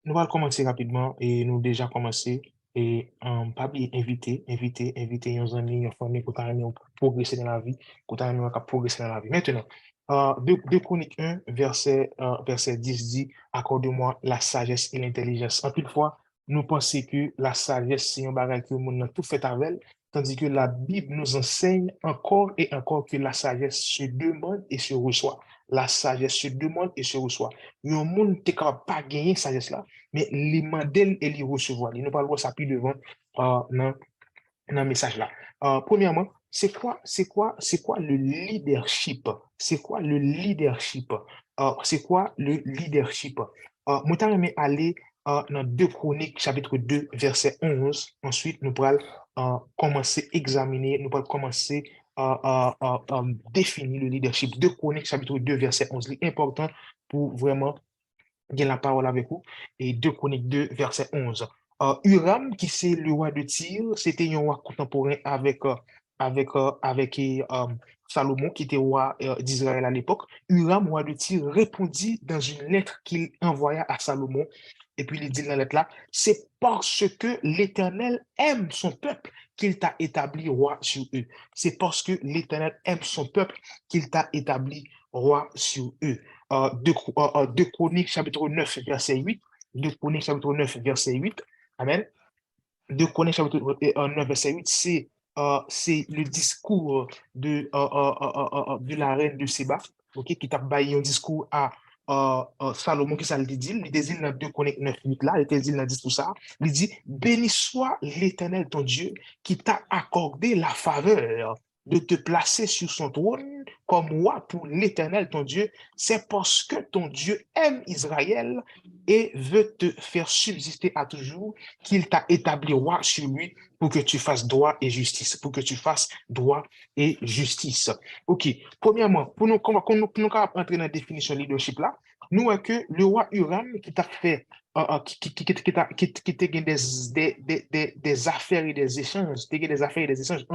nous allons commencer rapidement et nous déjà commencé et pas oublier inviter nos amis, nos familles pour nous progresser dans la vie, pour nous progresser dans la vie. Maintenant, 2 Chroniques 1, verset 10 dit, accorde-moi la sagesse et l'intelligence. En toute fois, nous pensons que la sagesse, c'est un bagage que le monde a tout fait avec, tandis que la Bible nous enseigne encore et encore que la sagesse se demande et se reçoit. La sagesse se demande et se reçoit. Il y a un monde qui est capable de pas gagner sagesse là, mais les modèles et les recevoir. Nous parlons ça plus devant dans le message là. Premièrement, c'est quoi le leadership? C'est quoi le leadership? C'est quoi le leadership? Moi, j'aimerais aller dans 2 Chroniques, chapitre 2, verset 11. Ensuite, nous pourrons commencer à examiner, nous pourrons commencer à définir le leadership. 2 Chroniques, chapitre 2, verset 11. C'est important pour vraiment il y a la parole avec vous. Et 2 Chroniques 2, verset 11. Huram, qui c'est le roi de Tyr, c'était un roi contemporain avec Salomon, qui était roi d'Israël à l'époque. Huram, roi de Tyr, répondit dans une lettre qu'il envoya à Salomon. Et puis il dit dans la lettre là, c'est parce que l'Éternel aime son peuple qu'il t'a établi roi sur eux. C'est parce que l'Éternel aime son peuple qu'il t'a établi roi sur eux. 2 Chroniques, chapitre 9, verset 8. 2 Chroniques, chapitre 9, verset 8. Amen. 2 Chroniques, chapitre 9, verset 8, c'est le discours de la reine de Séba, ok, qui t'a baillé un discours à Salomon, qui ça le dit, il dit dans 2 Chroniques 9, 8 là, il dit dans le discours ça, il dit, béni soit l'Éternel ton Dieu qui t'a accordé la faveur de te placer sur son trône comme roi pour l'Éternel ton Dieu, c'est parce que ton Dieu aime Israël et veut te faire subsister à toujours qu'il t'a établi roi sur lui pour que tu fasses droit et justice, pour que tu fasses droit et justice. OK. Premièrement, pour nous entrer dans la définition de leadership là, nous voyons que le roi Huram qui t'a fait qui t'a gagné des affaires et des échanges, des affaires et des échanges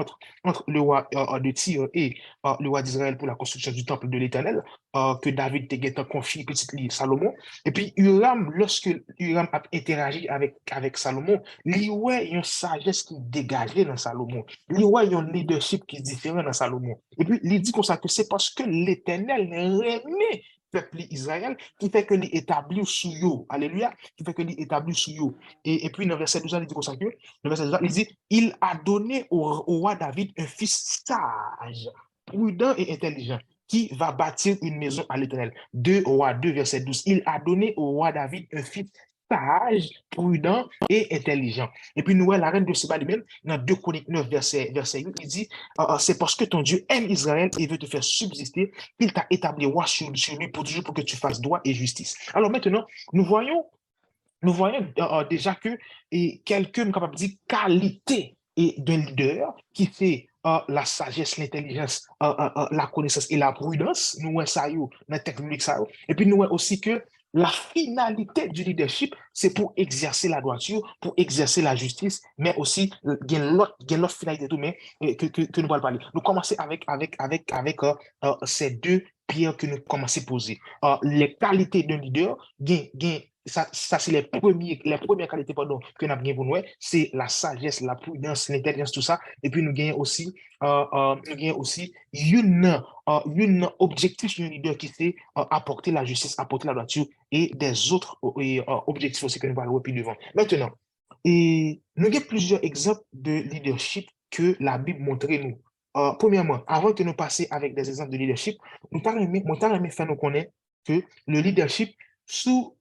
entre le roi de Tyr et le roi d'Israël pour la construction du temple de l'Éternel, que David t'a gagné confié petit Salomon. Et puis Huram, lorsque Huram a interagi avec Salomon, il y a une sagesse qui dégageait dans Salomon. Il y a un leadership qui est différent dans Salomon. Et puis il dit comme ça que c'est parce que l'Éternel aimait peuple Israël qui fait que l'établit sous yo. Alléluia. Qui fait que l'établit sous yo. Et puis dans le verset 12, il dit comme ça que, le verset 12, il dit, il a donné au roi David un fils sage, prudent et intelligent qui va bâtir une maison à l'Éternel. 2 Rois 2, verset 12. Il a donné au roi David un fils sage, prudent et intelligent. Et puis, nous, la reine de Séba lui-même, dans 2 Chroniques 9, verset 8, il dit, c'est parce que ton Dieu aime Israël et veut te faire subsister qu'il t'a établi roi sur lui pour toujours pour que tu fasses droit et justice. Alors maintenant, nous voyons déjà que quelqu'un est capable de dire qualité et d'un leader qui fait la sagesse, l'intelligence, la connaissance et la prudence. Nous voyons ça dans le texte biblique. Et puis nous voyons aussi que la finalité du leadership, c'est pour exercer la droiture, pour exercer la justice, mais aussi il y a l'autre finalité tout, mais que nous allons parler. Nous commençons avec ces 2 pierres que nous commençons à poser. Les qualités d'un leader, ça c'est les premières qualités pardon, que nous avons pour nous, c'est la sagesse, la prudence, l'intelligence, tout ça. Et puis nous gagnons aussi une objectif d'un leader qui c'est apporter la justice, apporter la droiture et des autres objectifs aussi que nous allons plus devant. Maintenant, nous avons plusieurs exemples de leadership que la Bible montre nous. Premièrement, avant que nous passions avec des exemples de leadership, nous allons faire nous connaître que le leadership sous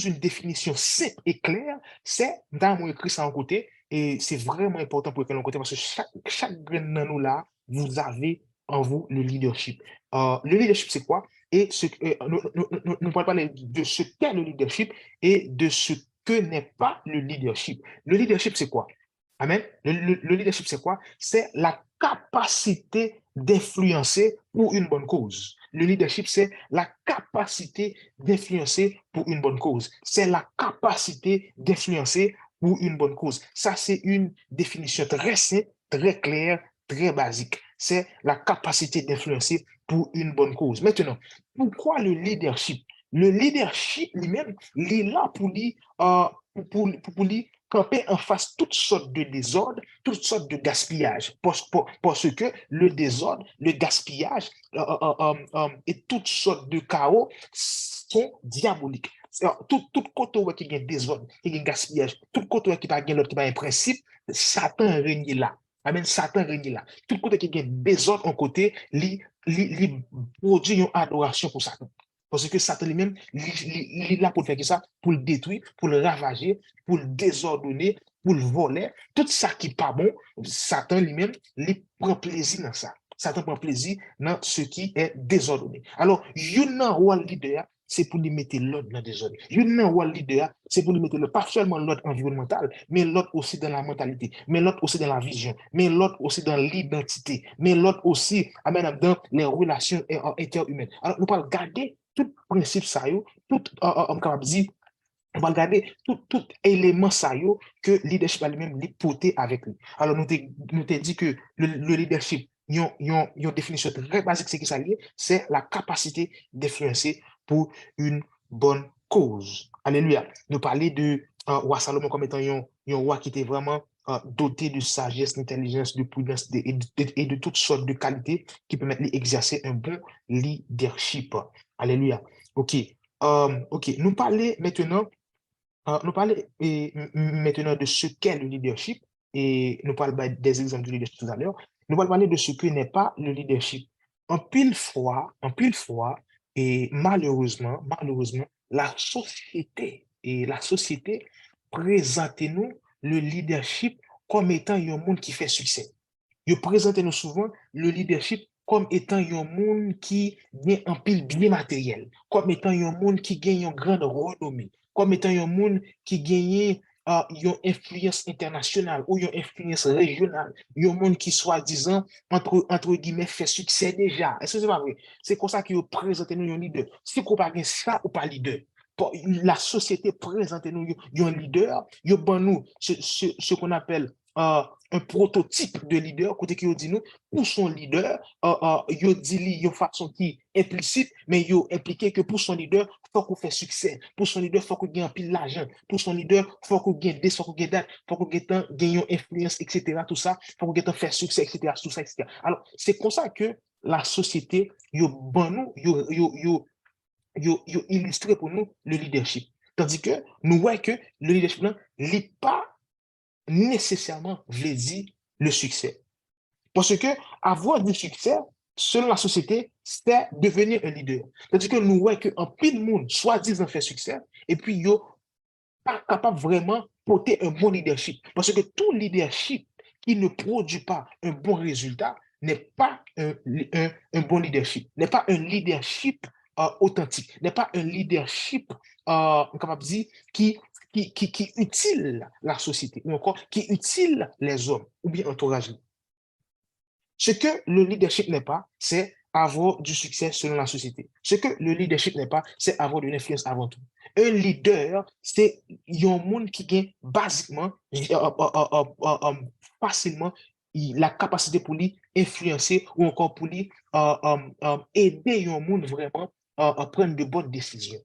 une définition simple et claire, c'est, dans écrit ça en côté, et c'est vraiment important pour que l'on côté, parce que chaque grain de nous là, vous avez en vous le leadership. Le leadership, c'est quoi? Et nous allons parler de ce qu'est le leadership et de ce que n'est pas le leadership. Le leadership, c'est quoi? Amen. Le leadership, c'est quoi? C'est la capacité d'influencer pour une bonne cause. Le leadership, c'est la capacité d'influencer pour une bonne cause. C'est la capacité d'influencer pour une bonne cause. Ça, c'est une définition très simple, très claire, très basique. C'est la capacité d'influencer pour une bonne cause. Maintenant, pourquoi le leadership? le leadership lui-même, il est là pour lui, pour lui camper en face toutes sortes de désordres, toutes sortes de gaspillage. Parce que le désordre, le gaspillage et toutes sortes de chaos sont diaboliques. Tout côté où il y a désordre, il y a gaspillage, tout côté où il y a l'autre qui a un principe, Satan règne là. Amen, Satan règne là. Tout côté qui a désordre en côté, il produit une adoration pour Satan. Parce que Satan lui-même, il est là pour faire ça, pour le détruire, pour le ravager, pour le désordonner, pour le voler. Tout ça qui n'est pas bon, Satan lui-même, il prend plaisir dans ça. Satan prend plaisir dans ce qui est désordonné. Alors, un rôle leader, c'est pour lui mettre l'ordre dans le désordre. Un rôle leader, c'est pour lui mettre pas seulement l'ordre environnemental, mais l'ordre aussi dans la mentalité, mais l'ordre aussi dans la vision, mais l'ordre aussi dans l'identité, mais l'ordre aussi dans les relations interhumaines. Alors, nous allons garder tout principe ça, tout, on va regarder tout élément ça que le leadership lui-même est porté avec lui. Alors, nous t'ai dit que le leadership, une définition très basique, c'est qui ça lié, c'est la capacité d'influencer pour une bonne cause. Alléluia. Nous parler de roi Salomon comme étant un roi qui était vraiment doté de sagesse, d'intelligence, de prudence et de toutes sortes de qualités qui permettent d'exercer un bon leadership. Alléluia. OK. OK. Nous parlons maintenant de ce qu'est le leadership et nous parlons des exemples du leadership tout à l'heure. Nous allons parler de ce que n'est pas le leadership. En pile fois, et malheureusement, la société présente nous le leadership comme étant un monde qui fait succès. Ils présentent nous souvent le leadership comme étant un monde qui gagne un pile bien matériel, comme étant un monde qui gagne une grande renommée, comme étant un monde qui gagne une influence internationale ou une influence régionale, un monde qui, soi-disant, entre guillemets, fait succès déjà. Est-ce que c'est pas vrai? C'est comme ça qu'ils présentent nous un leader. Si vous pas ça ou pas leader, la société présente nous un leader, il nous ce qu'on appelle un prototype de leader, côté qui dit nous, pour son leader, il dit de façon qui implicite, mais il impliqué que pour son leader, il faut qu'on fasse succès. Pour son leader, il faut qu'on gagne un pile l'argent. Pour son leader, il faut qu'on gagne des, il faut qu'on gagne date, il faut qu'on gagne une influence, etc. Tout ça, il faut qu'on gagne faire succès, etc. Tout ça, etc. Alors, c'est comme ça que la société, il illustré pour nous le leadership. Tandis que nous voyons que le leadership n'est pas nécessairement veut dire le succès. Parce que avoir du succès, selon la société, c'est devenir un leader. C'est-à-dire que nous voyons qu'un pile de monde, soi-disant, fait succès, et puis il n'est pas capable vraiment de porter un bon leadership. Parce que tout leadership qui ne produit pas un bon résultat n'est pas un bon leadership, n'est pas un leadership authentique, n'est pas un leadership, capable de dire, qui utile la société, ou encore qui utile les hommes, ou bien entourage. Ce que le leadership n'est pas, c'est avoir du succès selon la société. Ce que le leadership n'est pas, c'est avoir de l'influence avant tout. Un leader, c'est un monde qui gagne basiquement, facilement, la capacité pour lui influencer ou encore pour lui aider un monde vraiment à prendre de bonnes décisions.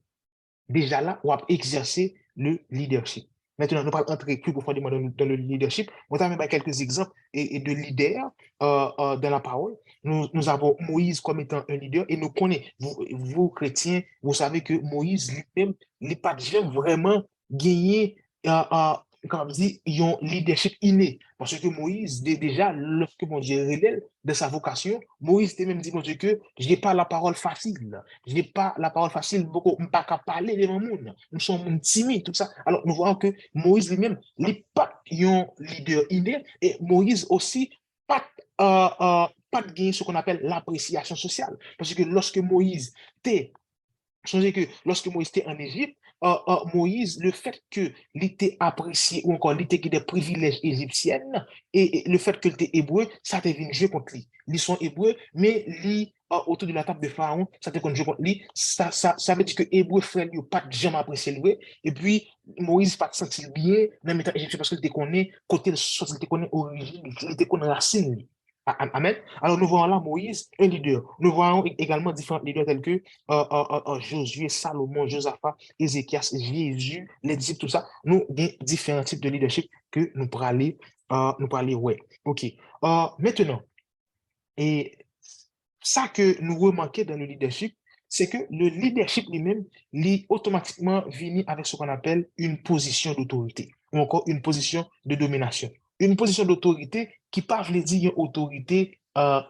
Déjà là, on va exercer le leadership. Maintenant, nous allons entrer plus profondément dans le leadership. On va mettre quelques exemples de leaders dans la parole. Nous avons Moïse comme étant un leader et nous connaissons, vous chrétiens, vous savez que Moïse lui-même n'est pas vraiment gagné comme dit, ils ont leadership inné. Parce que Moïse, déjà, lorsque mon Dieu révèle de sa vocation, Moïse était même dit, mon Dieu, que je n'ai pas la parole facile. Je n'ai pas la parole facile, beaucoup, je ne pas qu'à parler devant le monde. Nous sommes timides, tout ça. Alors, nous voyons que Moïse lui-même, il n'est pas un leader inné, et Moïse aussi, pas, pas de gagner ce qu'on appelle l'appréciation sociale. Parce que lorsque Moïse était Songez que lorsque Moïse était en Égypte, Moïse, le fait qu'il était apprécié ou encore il était des privilèges égyptiens et le fait qu'il était hébreu, ça a été joué contre lui. Ils sont hébreux, mais lui, autour de la table de Pharaon, ça a été joué contre lui. Ça veut dire que hébreu frère, il n'a pas jamais apprécié lui. Et puis, Moïse pas senti bien dans l'état égyptien parce qu'il était connu côté de source, il était connu origine, il était connu racine. Amen. Alors, nous voyons là Moïse, un leader. Nous voyons également différents leaders tels que Josué, Salomon, Josaphat, Ézéchias, Jésus, les disciples, tout ça. Nous avons différents types de leadership que nous pourrons aller, ouais. OK. Maintenant, et ça que nous remarquons dans le leadership, c'est que le leadership lui-même, automatiquement vient avec ce qu'on appelle une position d'autorité ou encore une position de domination. Une position d'autorité qui ne veut pas dire une autorité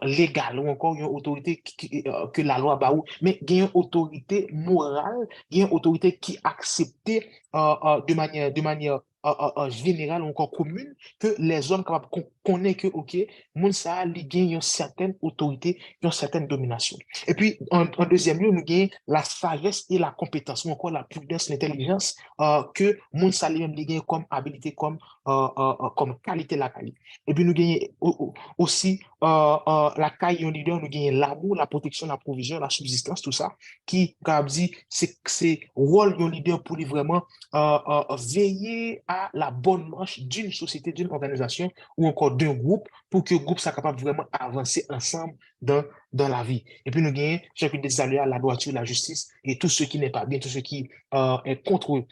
légale ou encore une autorité que la loi ba ou, mais une autorité morale, une autorité qui est acceptée de manière générale ou encore commune, que les hommes capables connaissent que, OK, moun sa li gen une certaine autorité, une certaine domination. Et puis, en deuxième lieu, nous gagnons la sagesse et la compétence, ou encore la prudence, l'intelligence, que moun sa li même li gen comme habilité, comme qualité la qualité. Et puis, nous gagnons aussi la caille yon leader, nous gagnons l'amour, la protection, la provision, la subsistance, tout ça, qui, comme dit, c'est rôle yon leader pour lui vraiment veiller à la bonne marche d'une société, d'une organisation ou encore d'un groupe pour que le groupe soit capable de vraiment avancer ensemble dans la vie. Et puis nous gagnons chacune des aléas, la droiture, la justice et tout ce qui n'est pas bien, tout ce qui est contre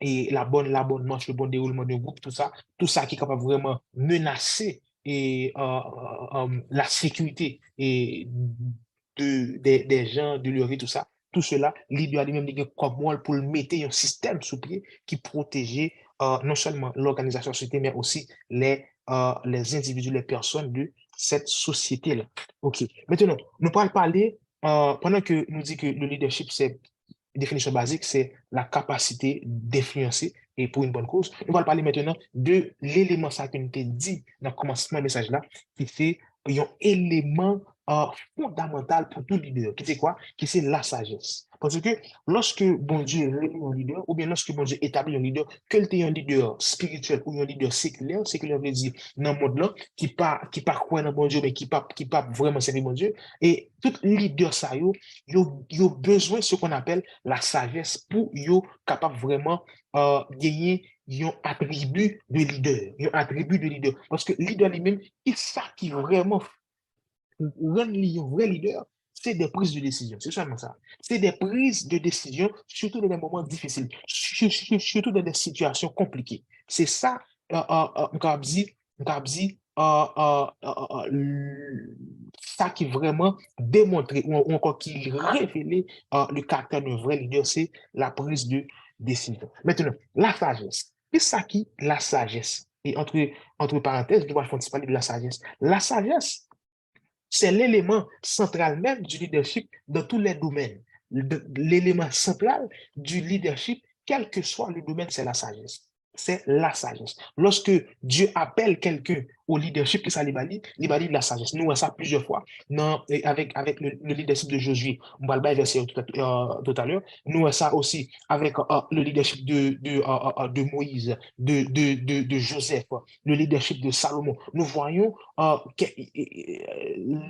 et la bonne marche, le bon déroulement d'un groupe, tout ça qui est capable de vraiment menacer la sécurité des gens, de leur vie, tout ça. Tout cela, l'idéal lui-même comme moi pour le mettre un système sous pied qui protégeait non seulement l'organisation de la société, mais aussi les individus, les personnes de cette société-là. OK. Maintenant, nous allons parler, pendant que nous dit que le leadership, c'est définition basique, c'est la capacité d'influencer et pour une bonne cause. On va parler maintenant de l'élément ça que nous t'ai dit dans le commencement du message là, qui fait un élément fondamental pour tout leader. Qui c'est quoi? Qui c'est la sagesse. Parce que lorsque bon Dieu réunit un leader, ou bien lorsque bon Dieu établit un leader, quel est un leader spirituel ou un leader séculaire veut dire dans le monde là, qui pas croire dans bon Dieu, mais qui pas vraiment servir bon Dieu, et tout leader ça, yo besoin de ce qu'on appelle la sagesse pour yo capable vraiment gagner un attribut de leader, un attribut de leader. Parce que leader lui-même, il ça qui vraiment rend un vrai leader, c'est des prises de décision. C'est seulement ça. C'est des prises de décision, surtout dans des moments difficiles, surtout dans des situations compliquées. C'est ça, Nkabzi, ça qui vraiment démontré ou encore qui révélait le caractère d'un vrai leader, c'est la prise de décision. Maintenant, la sagesse. C'est ça qui la sagesse. Et entre parenthèses, je dois parler de la sagesse. La sagesse, c'est l'élément central même du leadership dans tous les domaines. L'élément central du leadership, quel que soit le domaine, c'est la sagesse. C'est la sagesse. Lorsque Dieu appelle quelqu'un au leadership, que ça libali de la sagesse. Nous, on ça plusieurs fois. Non, avec le leadership de Josué, on va le verset tout à l'heure. Nous, on ça aussi avec le leadership de Moïse, de Joseph, le leadership de Salomon. Nous voyons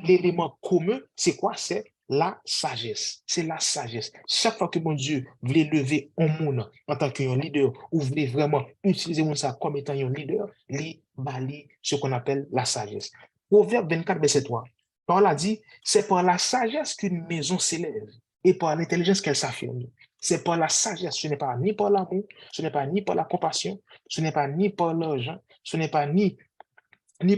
l'élément commun, c'est quoi? C'est la sagesse. C'est la sagesse. Chaque fois que mon Dieu voulait lever un monde en tant qu'un leader ou voulait vraiment utiliser ça comme étant un leader, il bali ce qu'on appelle la sagesse. Proverbe 24, verset 3. Paul a dit, c'est par la sagesse qu'une maison s'élève et par l'intelligence qu'elle s'affirme. C'est par la sagesse, ce n'est pas ni par l'amour, ce n'est pas ni par la compassion, ce n'est pas ni par l'argent, ce n'est pas ni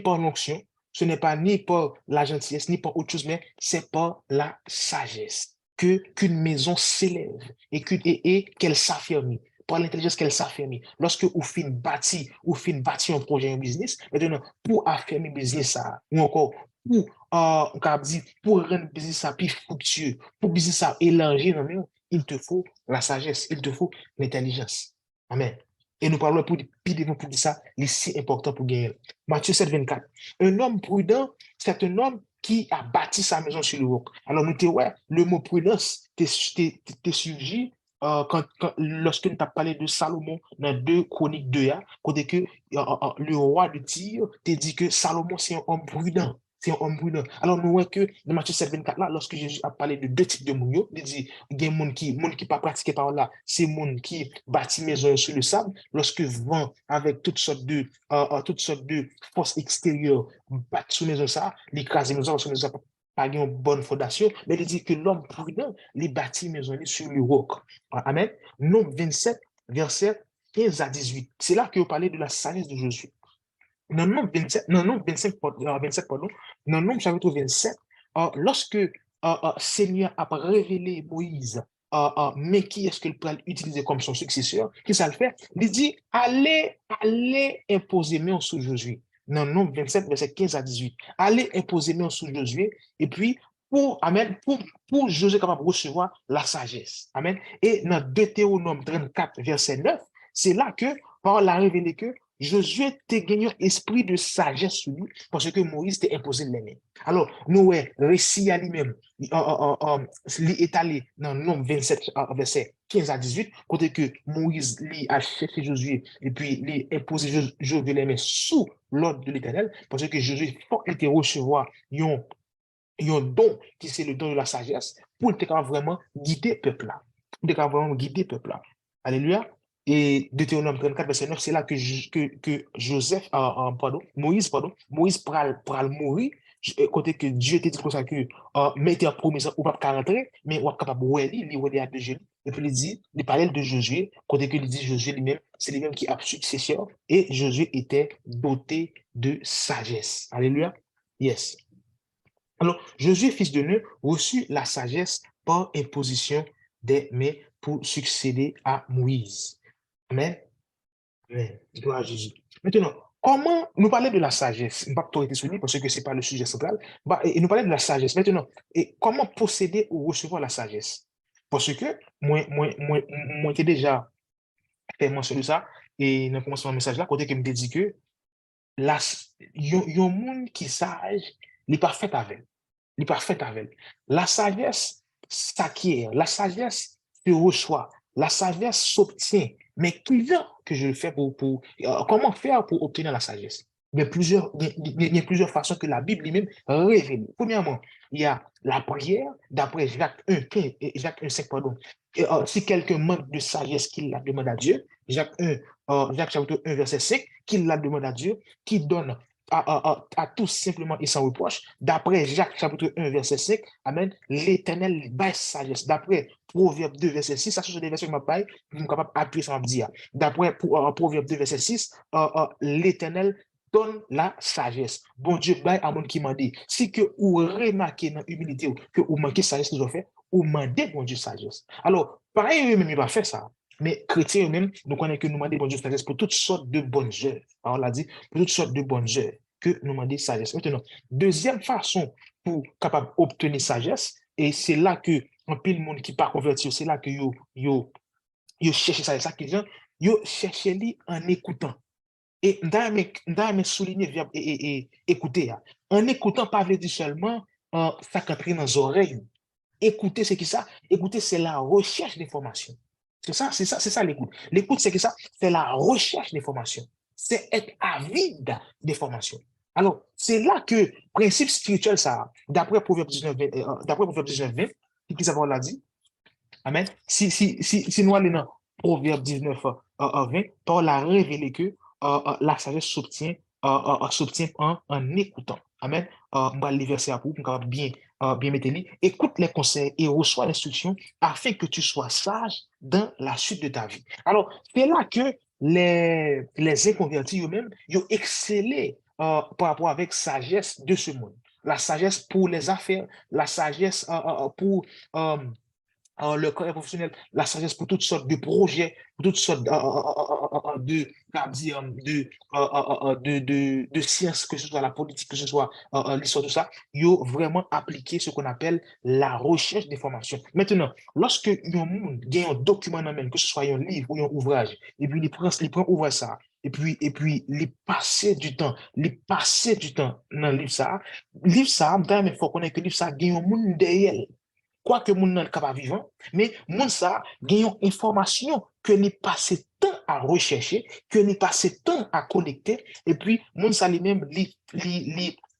par l'onction, ce n'est pas ni par la gentillesse, ni par autre chose, mais c'est par la sagesse qu'une maison s'élève et qu'elle s'affirme. Par l'intelligence qu'elle s'affirme. Lorsque vous finissez bâtir un projet, un business, maintenant, pour affirmer le business, ou encore pour rendre le business plus fructueux, pour le business élargir, il te faut la sagesse, il te faut l'intelligence. Amen. Et nous parlons pour dire ça, c'est si important pour gagner. Matthieu 7, 24. Un homme prudent, c'est un homme qui a bâti sa maison sur le roc. Alors, nous ouais, le mot prudence t'es surgi lorsque nous avons parlé de Salomon dans 2 Chroniques 2, côté que le roi de Tyr t'a dit que Salomon, c'est un homme prudent. c'est un homme prudent. Alors, nous voyons que dans Matthieu 7, 24, là, lorsque Jésus a parlé de deux types de monde, il dit, il y a des gens qui pas pratiqué par là, c'est des gens qui bâtissent maison sur le sable, lorsque vent avec toutes sortes de forces extérieures battent sur maison ça, l'écraser maison, parce que maison pas une bonne fondation, mais il dit que l'homme prudent, les bâtit maison sur le roc. Amen. Nombre 27, verset 15 à 18. C'est là que vous parlez de la sagesse de Jésus. Dans Nombre 27, non, non, 25, 27, pardon, dans Nombre chapitre 27, lorsque Seigneur a révélé Moïse, mais qui est-ce qu'il peut utiliser comme son successeur, qui ça le fait? Il dit, allez imposer main sur Josué. Dans Nombre 27, verset 15 à 18. Allez imposer main sur Josué, et puis, Amen, pour Josué capable de recevoir la sagesse. Amen. Et dans Deutéronome 34, verset 9, c'est là que, par la révélé que Josué te gagné un esprit de sagesse sur lui parce que Moïse t'a imposé l'aimer. Alors, nous, récit à lui-même, il est allé dans Nombre 27, verset 15 à 18, côté que Moïse lui a cherché Josué et puis lui a imposé Josué l'aimer sous l'ordre de l'Éternel parce que Josué faut qu'il recevoir un don qui c'est le don de la sagesse pour te vraiment guider le peuple là. Pour te vraiment guider le peuple là. Alléluia. Et Deutéronome 34, verset 9, c'est là que Joseph, Moïse pral mourir, côté que Dieu te dit comme ça que, mettez en promesse ou pas rentrer, mais ou capable de voir, il est à deux genoux. Et puis il dit, il parlait de Josué, côté que il dit Josué lui-même, c'est lui-même qui a successeur, et Josué était doté de sagesse. Alléluia. Yes. Alors, Josué, fils de Nun, reçut la sagesse par imposition des mains pour succéder à Moïse. Amen. Amen. Gloire à Jésus. Maintenant, comment nous parler de la sagesse? Je ne vais pas été souligné parce que ce n'est pas le sujet central. Et nous parler de la sagesse. Maintenant, et comment posséder ou recevoir la sagesse? Parce que moi, j'ai déjà fait mention de ça et dans le commencement de message là, côté que me dit que il y a un monde qui sage, il n'est pas fait avec. Il n'est pas fait avec. La sagesse s'acquiert, la sagesse se reçoit, la sagesse s'obtient. Mais qui vient que je le fais comment faire pour obtenir la sagesse? Il y a plusieurs façons que la Bible lui-même révèle. Premièrement, il y a la prière, d'après Jacques 1, 15, Jacques 1, 5, pardon. Si quelqu'un manque de sagesse, qu'il la demande à Dieu. Jacques chapitre 1, verset 5, qu'il la demande à Dieu, qui donne à tous simplement et sans reproche. D'après Jacques chapitre 1, verset 5, Amen, l'Éternel baisse sagesse. D'après Proverbe 2, verset 6, ça, ce sont des versets que je suis capable d'appuyer sur ma dire. D'après Proverbe 2, verset 6, l'Éternel donne la sagesse. Bon Dieu, bail à mon qui m'a dit, si que vous remarquez dans l'humilité que vous manquez sagesse que vous faites, vous demandez bon Dieu sagesse. Alors, pareil, même il va faire ça. Mais chrétiens eux-mêmes, nous connaissons que nous demandons bon Dieu sagesse pour toutes sortes de bonnes œuvres. On l'a dit, pour toutes sortes de bonnes œuvres que nous demandons sagesse. Maintenant, deuxième façon pour capable obtenir sagesse, et c'est là que un peu le monde qui pas converti, c'est là que yo cherche sagesse, ça qui vient, yo cherche lui en écoutant. Et dans mes souligner et écouter. En écoutant, pas veut dire seulement ça qu'entrer dans les oreilles. Écouter, c'est qui ça? Écouter, c'est la recherche d'informations. C'est ça l'écoute. L'écoute, c'est que ça, c'est la recherche d'informations. C'est être avide d'informations. Alors, c'est là que principe spirituel, ça, d'après Proverbe 19, 20, qui ça l'a dit? Amen. Si nous allons dans Proverbe 19, 20, Paul a révélé que la sagesse s'obtient en écoutant. Amen. On va les verser à vous, pour bien mettre les. Écoute les conseils et reçois l'instruction afin que tu sois sage dans la suite de ta vie. Alors, c'est là que les inconvertis eux-mêmes, ils ont excellé par rapport avec sagesse de ce monde. La sagesse pour les affaires, la sagesse pour le carrière professionnel, la sagesse pour toutes sortes de projets, pour toutes sortes de sciences, que ce soit la politique, que ce soit l'histoire, tout ça, ils ont vraiment appliqué ce qu'on appelle la recherche d'informations. Maintenant, lorsque un monde gagne un document dans même, que ce soit un livre ou un ouvrage, et puis il prend ouvrage ça, et puis il passer du temps dans le livre ça, il faut connaître que le livre ça gagne un monde derrière. Quoique moun nan capable vivant, mais moun ça gagne une information que ni passé temps à rechercher, que ni passé temps à connecter, et puis moun ça lui-même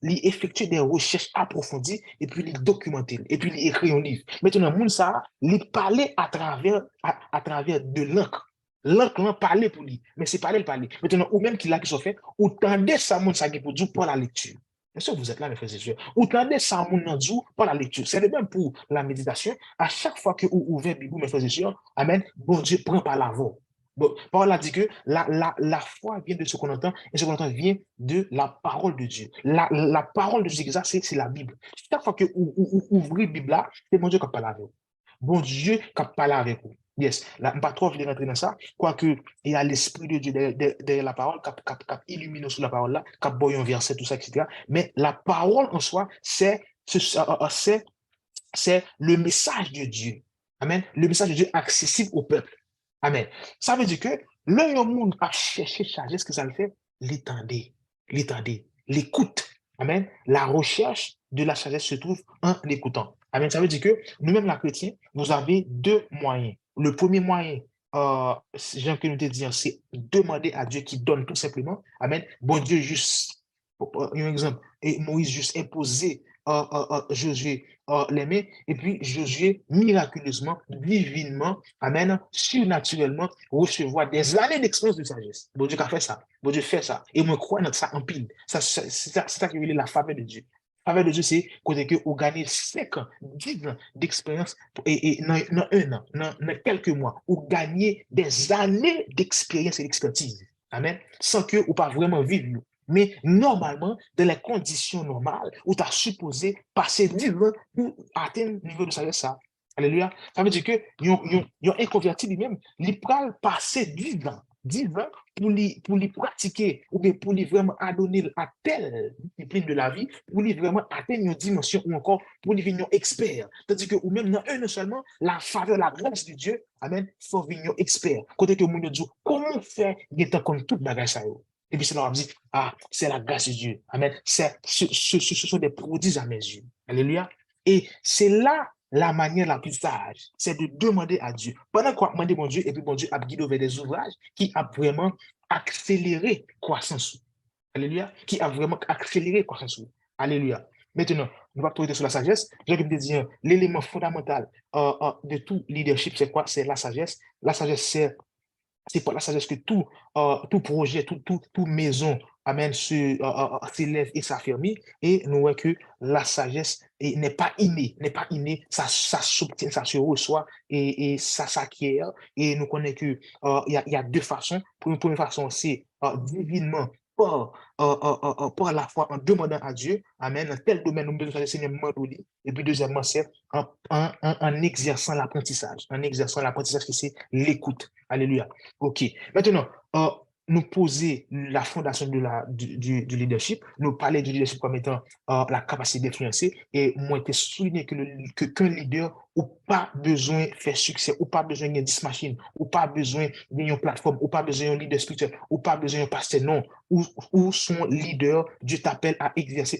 il effectue des recherches approfondies et puis il documente, et puis il écrit un livre. Maintenant, moun ça, il parlait à travers de l'encre. L'encre, l'on parlait pour lui, mais c'est parler, le parler. Maintenant, ou même qu'il a qui soit fait, ou tendez ça, moun ça, pour dire pour la lecture. Est-ce que vous êtes là, mes frères et sœurs? Ou tendez ça, moun nan djou, pour la lecture. C'est le même pour la méditation. À chaque fois que vous ouvrez Bible, mes frères et sœurs, amen, bon Dieu prend par la voix. Bon, Paul a dit que la foi vient de ce qu'on entend et ce qu'on entend vient de la parole de Dieu. La parole de Dieu, c'est la Bible. Chaque fois que vous ouvrez la Bible là, c'est bon Dieu qui parle avec vous. Bon Dieu qui parle avec vous. Yes, là, pas trop de rentrer dans ça, quoique il y a l'Esprit de Dieu derrière la parole, qui illumine sur la parole là, qui boit un verset, tout ça, etc. Mais la parole en soi, c'est le message de Dieu. Amen. Le message de Dieu accessible au peuple. Amen. Ça veut dire que le monde a cherché sagesse, que ça le fait, l'étendez, l'écoute. Amen. La recherche de la sagesse se trouve en l'écoutant. Amen. Ça veut dire que nous-mêmes, les chrétiens, vous avez deux moyens. Le premier moyen, Jean que nous te disons, c'est demander à Dieu qui donne tout simplement. Amen. Bon Dieu, juste, un exemple, et Moïse juste imposé Josué les mains, et puis Josué miraculeusement, divinement, amen, surnaturellement, recevoir des années d'expérience de sagesse. Bon Dieu a fait ça. Bon Dieu fait ça. Et moi, je crois dans ça en pile. C'est ça qui est la faveur de Dieu. La faveur de Dieu, c'est que vous gagnez 5 ans, 10 ans d'expérience et dans un an, dans quelques mois, vous gagnez des années d'expérience et d'expertise. Amen. Sans que vous pas vraiment vivre. Mais normalement, dans les conditions normales, où tu as supposé passer 10 ans pour atteindre le niveau de sagesse. Ça. Alléluia. Ça veut dire que yon inconverti lui-même, il peut passer 10 ans, 10 ans pour lui pratiquer ou bien pour lui vraiment adonner à telle discipline de la vie, pour lui vraiment atteindre une dimension ou encore pour lui venir expert. Tandis que, ou même dans un seulement, la faveur, la grâce de Dieu, amen, il faut venir expert. Côté que mon Dieu, comment faire, il est comme toute bagage ça. Et puis c'est là on dit, ah, c'est la grâce de Dieu. Amen. Ce sont des prodiges à mes yeux. Alléluia. Et c'est là la manière la plus sage, c'est de demander à Dieu. Pendant qu'on demande mon Dieu, et puis mon Dieu a guidé vers des ouvrages qui a vraiment accéléré croissance. Alléluia. Qui a vraiment accéléré croissance. Alléluia. Maintenant, nous allons trouver sur la sagesse. J'ai envie de dire, l'élément fondamental de tout leadership, c'est quoi? C'est la sagesse. La sagesse, c'est par la sagesse que tout projet, tout maison amène s'élève et s'affirme. Et nous voyons que la sagesse n'est pas innée, ça s'obtient, ça se reçoit et ça s'acquiert. Et nous connaissons que il y a deux façons. Pour une première façon, c'est divinement par la foi en demandant à Dieu, amen, dans tel domaine, nous devons faire le Seigneur m'endouler. Et puis deuxièmement, c'est en exerçant l'apprentissage, qui c'est l'écoute. Alléluia. OK. Maintenant, nous poser la fondation du leadership, nous parler du leadership comme étant la capacité d'influencer et moi, je souligner qu'un leader ou pas besoin de faire succès, ou pas besoin de 10 machines, ou pas besoin d'une plateforme, ou pas besoin d'un leader spirituel, ou pas besoin d'un pasteur, non. Ou son leader, Dieu t'appelle à exercer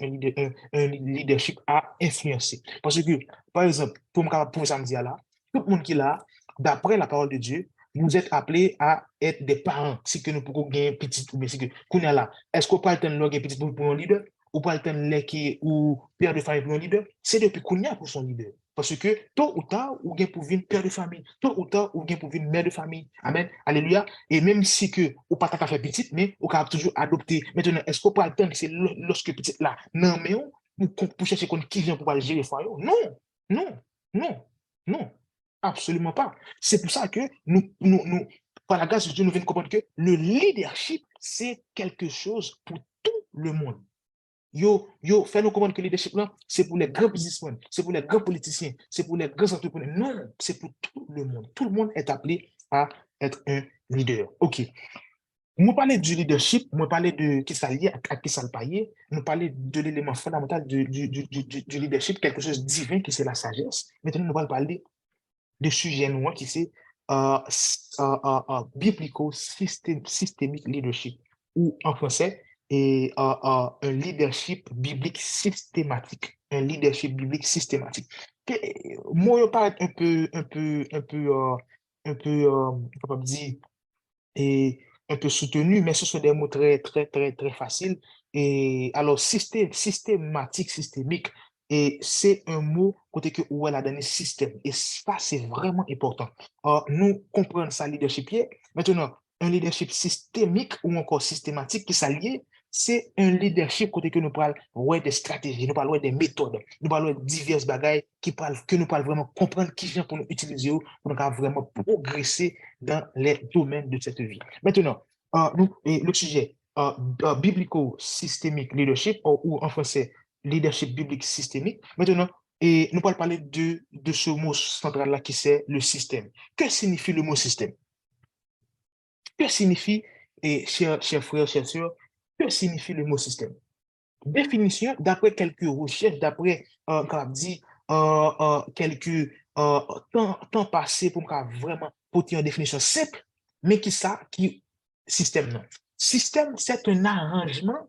un leadership à influencer. Parce que, par exemple, pour samedi là, tout le monde qui est là, d'après la parole de Dieu, vous êtes appelés à être des parents. Si que nous pouvons gagner petit ou bien si que qu'on est là. Est-ce qu'on parle de l'orgue petit pour un leader? Ou parle de l'équipe ou père de famille pour un leader? C'est depuis qu'on a pour son leader. Parce que tôt ou tard, ou bien pour venir père de famille. Tôt ou tard, ou bien pour venir mère de famille. Amen. Alléluia. Et même si que ou pas ta faire petit, mais on peut toujours adopter. Maintenant, est-ce qu'on parle de c'est lorsque petit là, non, mais pour chercher qui vient pour aller gérer le foyer? Non, non, non, non. Absolument pas. C'est pour ça que par la grâce de Dieu, nous venons comprendre que le leadership, c'est quelque chose pour tout le monde. Fais-nous comprendre que le leadership, là, c'est pour les grands businessmen, c'est pour les grands politiciens, c'est pour les grands entrepreneurs. Non, c'est pour tout le monde. Tout le monde est appelé à être un leader. OK. Nous parler du leadership, nous parler de qui ça lié à qui ça le paye, nous parler de l'élément fondamental du leadership, quelque chose de divin qui c'est la sagesse. Maintenant, nous allons parler de sujet noir qui c'est biblico-systemic leadership, ou en français, et un leadership biblique systématique. Un leadership biblique systématique. Moi, je parle un peu, comment dire, et un peu soutenu, mais ce sont des mots très, très, très, très faciles. Et alors, systématique, systémique, et c'est un mot côté que où elle a donné système. Et ça, c'est vraiment important. Nous comprenons ça, leadership. Maintenant, un leadership systémique ou encore systématique qui s'allie, c'est un leadership côté que nous parlons ouais, des stratégies, nous parlons ouais, des méthodes, nous parlons de diverses bagailles que nous parlons vraiment comprendre qui vient pour nous utiliser, pour nous vraiment progresser dans les domaines de cette vie. Maintenant, le sujet biblico-systémique leadership, ou en français, leadership biblique systémique. Maintenant, et nous allons parler de ce mot central-là qui c'est le système. Que signifie le mot système? Que signifie, et chers frères, chers sœurs, que signifie le mot système? Définition, d'après quelques recherches, d'après, dit, quelques temps passé pour vraiment porter une définition simple, mais qui système non. Système, c'est un arrangement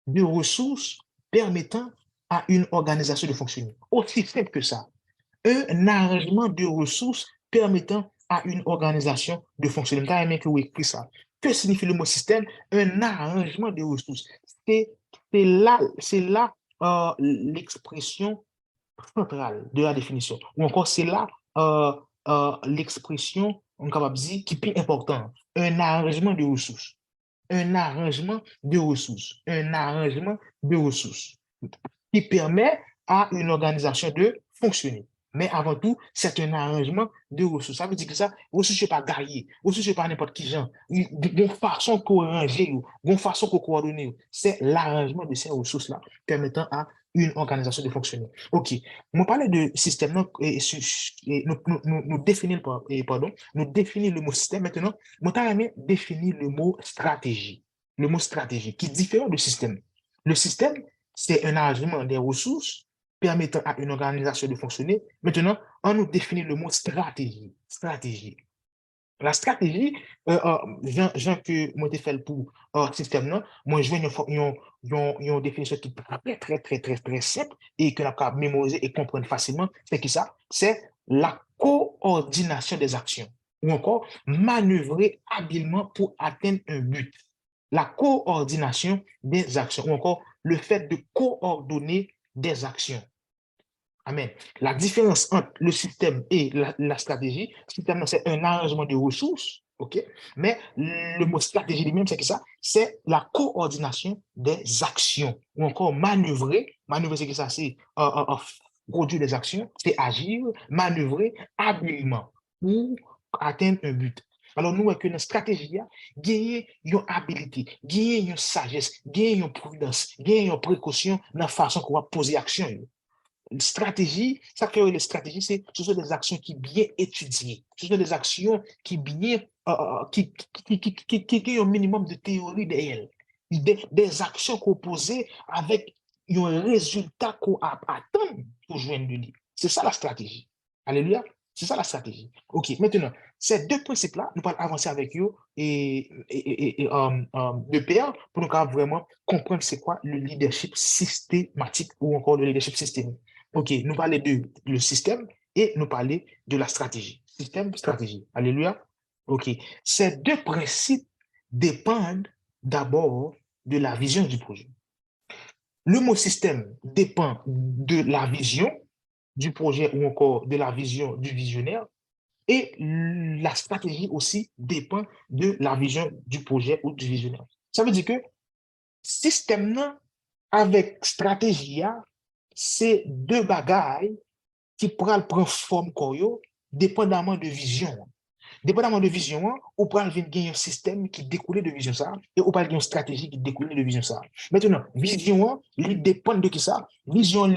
de ressources permettant à une organisation de fonctionner. Aussi simple que ça. Un arrangement de ressources permettant à une organisation de fonctionner. T'as aimé que vous écrit ça. Que signifie le mot système? Un arrangement de ressources. C'est là l'expression centrale de la définition. Ou encore, c'est là l'expression, on capable de dire, qui est plus important. Un arrangement de ressources. Un arrangement de ressources. Un arrangement de ressources qui permet à une organisation de fonctionner. Mais avant tout, c'est un arrangement de ressources. Ça veut dire que ça, ressources, c'est pas gagné. Ressources, c'est pas n'importe qui genre. Une façon qu'on range, une façon qu'on coordonne. C'est l'arrangement de ces ressources-là permettant à une organisation de fonctionner. OK. On parlait de système, donc, nous définir, pardon, nous définir le mot système. Maintenant, nous allons définir le mot stratégie. Le mot stratégie, qui est différent du système. Le système, c'est un arrangement des ressources permettant à une organisation de fonctionner. Maintenant, on nous définit le mot stratégie. Stratégie. La stratégie, Jean que moi j'ai fait pour système, non, moi je vais une définition qui est très, très, très, très simple et que l'on peut mémoriser et comprendre facilement. C'est qui ça? C'est la coordination des actions ou encore manœuvrer habilement pour atteindre un but. La coordination des actions ou encore le fait de coordonner des actions. Amen. La différence entre le système et la stratégie, le système, c'est un arrangement de ressources, OK? Mais le mot stratégie lui-même, c'est que ça, c'est la coordination des actions ou encore manœuvrer. Manœuvrer, c'est que ça, c'est produire des actions, c'est agir, manœuvrer habilement pour atteindre un but. Alors, nous, avec une stratégie, gagner une habilité, gagner une sagesse, gagner une prudence, gagner une précaution dans la façon qu'on va poser action. Une stratégie, ça fait les stratégies, ce sont des actions qui bien étudiées. Ce sont des actions qui bien, qui ont un minimum de théorie derrière. Des actions composées avec un résultat qu'on attend pour joindre le livre. C'est ça la stratégie. Alléluia. C'est ça la stratégie. OK, maintenant, ces deux principes-là, nous allons avancer avec eux de pair pour nous vraiment comprendre c'est quoi le leadership systématique ou encore le leadership systémique. OK, nous parler de le système et nous parler de la stratégie. Système, stratégie. Alléluia. OK. Ces deux principes dépendent d'abord de la vision du projet. Le mot système dépend de la vision du projet ou encore de la vision du visionnaire et la stratégie aussi dépend de la vision du projet ou du visionnaire. Ça veut dire que système avec stratégie, c'est deux bagailles qui prennent forme dépendamment de vision. Dépendamment de vision, ou peut gagner un système qui découle de vision ça, et ou peut gagner une stratégie qui découle de vision ça. Maintenant, vision, il dépend de qui ça? Vision,